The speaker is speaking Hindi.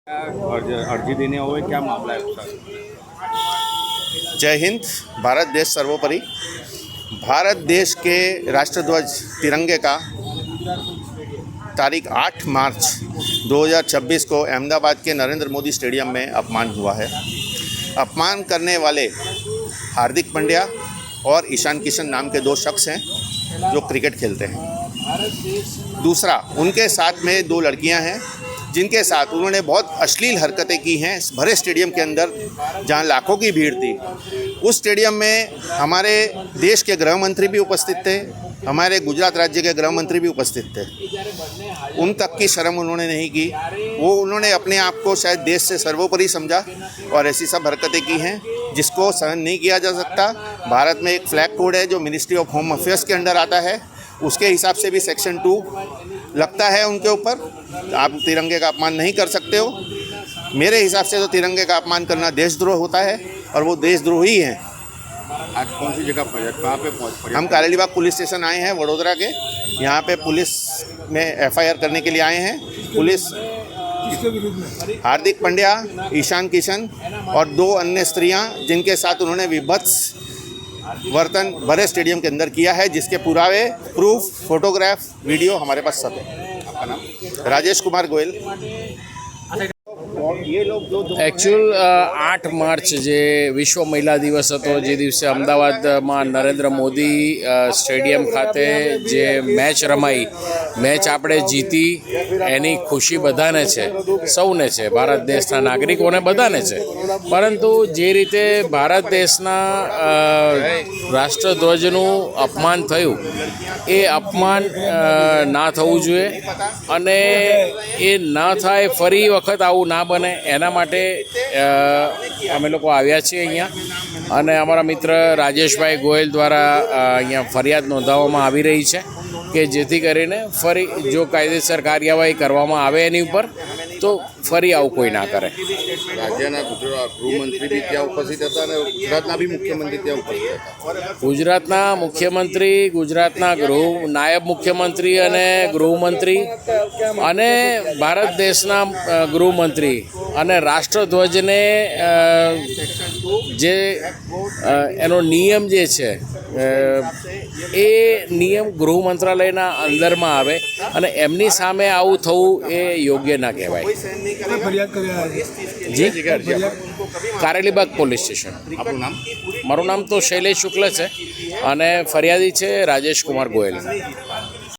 अर्जी देने हुए क्या मामला है उसका? जय हिंद। भारत देश सर्वोपरि। भारत देश के राष्ट्रध्वज तिरंगे का तारीख 8 मार्च 2026 को अहमदाबाद के नरेंद्र मोदी स्टेडियम में अपमान हुआ है। अपमान करने वाले हार्दिक पांड्या और ईशान किशन नाम के दो शख्स हैं जो क्रिकेट खेलते हैं। दूसरा, उनके साथ में दो लड़कियां हैं जिनके साथ उन्होंने बहुत अश्लील हरकतें की हैं भरे स्टेडियम के अंदर जहां लाखों की भीड़ थी। उस स्टेडियम में हमारे देश के गृह मंत्री भी उपस्थित थे, हमारे गुजरात राज्य के गृह मंत्री भी उपस्थित थे। उन तक की शर्म उन्होंने नहीं की। उन्होंने अपने आप को शायद देश से सर्वोपरि समझा और ऐसी सब हरकतें की हैं जिसको सहन नहीं किया जा सकता। भारत में एक फ्लैग कोड है जो मिनिस्ट्री ऑफ होम अफेयर्स के अंडर आता है, उसके हिसाब से भी सेक्शन 2 लगता है उनके ऊपर। आप तिरंगे का अपमान नहीं कर सकते हो। मेरे हिसाब से तो तिरंगे का अपमान करना देशद्रोह होता है और वो देशद्रोही हैं। आज कौन सी जगह पर, कहाँ पे पहुँच? हम कारेलीबाग पुलिस स्टेशन आए हैं वडोदरा के। यहाँ पे पुलिस में FIR करने के लिए आए हैं। पुलिस हार्दिक पांड्या, ईशान किशन और दो अन्य स्त्रियाँ जिनके साथ उन्होंने विभत्स वर्तन भरे स्टेडियम के अंदर किया है, जिसके पुरावे, प्रूफ, फोटोग्राफ, वीडियो हमारे पास सब है। आपका नाम? राजेश कुमार गोयल। एक्चुअल 8 मार्च જે વિશ્વ મહિલા દિવસ હતો, જે દિવસે અમદાવાદમાં નરેન્દ્ર મોદી સ્ટેડિયમ ખાતે જે મેચ રમાઈ, મેચ આપણે જીતી એની ખુશી બધાને છે, સૌને છે, ભારત દેશના નાગરિકોને બધાને છે। પરંતુ જે રીતે ભારત દેશના રાષ્ટ્રધ્વજનું અપમાન થયું એ અપમાન ના થવું જોઈએ અને એ ના થાય, ફરી વખત આવું ના બને એના માટે અમે લોકો આવ્યા છીએ અહીંયા અને અમારા મિત્ર રાજેશભાઈ ગોયલ દ્વારા અહીંયા ફરિયાદ નોંધાવવામાં આવી રહી છે કે જેથી કરીને ફરી જો કાયદેસર કાર્યવાહી કરવામાં આવે એની ઉપર તો ફરી આવું કોઈ ના કરે। રાજ્યના ગૃહમંત્રી બી ત્યાં ઉપસ્થિત હતા અને ગુજરાતના બી મુખ્યમંત્રી ત્યાં ઉપસ્થિત હતા। ગુજરાતના મુખ્યમંત્રી, ગુજરાતના નાયબ મુખ્યમંત્રી અને ગૃહમંત્રી અને ભારત દેશના ગૃહમંત્રી અને રાષ્ટ્રધ્વજને જે એનો નિયમ જે છે એ નિયમ ગૃહ મંત્રાલયના અંદરમાં આવે અને એમની સામે આવું થવું એ યોગ્ય ના કહેવાય। જી, કારેલીબાગ પોલીસ સ્ટેશન। આપનું નામ? મારું નામ તો શૈલેષ શુક્લ છે અને ફરિયાદી છે રાજેશ કુમાર ગોયલ।